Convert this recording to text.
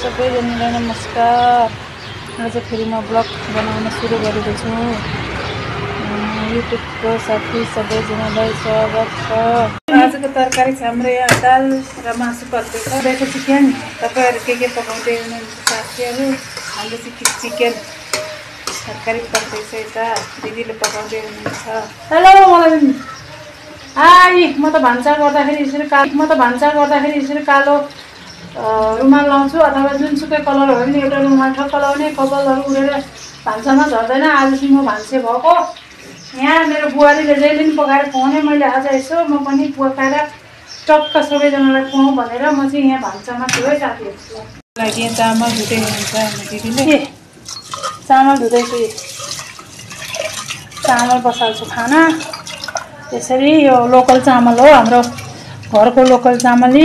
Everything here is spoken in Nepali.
सबैजनालाई नमस्कार। आज फेरि म ब्लग बनाउन सुरु गरेको छु। युट्युबको साथी सबैजनालाई स्वागत छ। आजको तरकारी छ हाम्रो यहाँ दाल र मासु पकाएको छ। देखो चिकन, तपाईहरु के पकाउँदै हुनुहुन्छ साथीहरु? हाम्रो चाहिँ चिकन तरकारी पकाउँदैछ यता दिदीले पकाउँदै हुनुहुन्छ। हेलो मलाई आई म त भान्सा गर्दाखेरि यसरी कालो रुमाल लाउँछु अथवा जुनसुकै कलर हो भने एउटा रुमाल ठक्क लाउने, कपालहरु उडेर भान्सामा झर्दैन। आज चाहिँ म भान्से भएको। यहाँ मेरो बुहारीले जहिले पनि पकाएर खुवाउने, मैले आज यसो म पनि पकाएर टक्क सबैजनालाई खुवाउँ भनेर म चाहिँ यहाँ भान्सामा छु है साथीहरु। लागि चामल धुँदै हुनुहुन्छ हाम्रो दिदीले। चामल धुँदैछु, चामल बसाल्छु खाना। यसरी यो लोकल चामल हो, हाम्रो घरको लोकल चामल।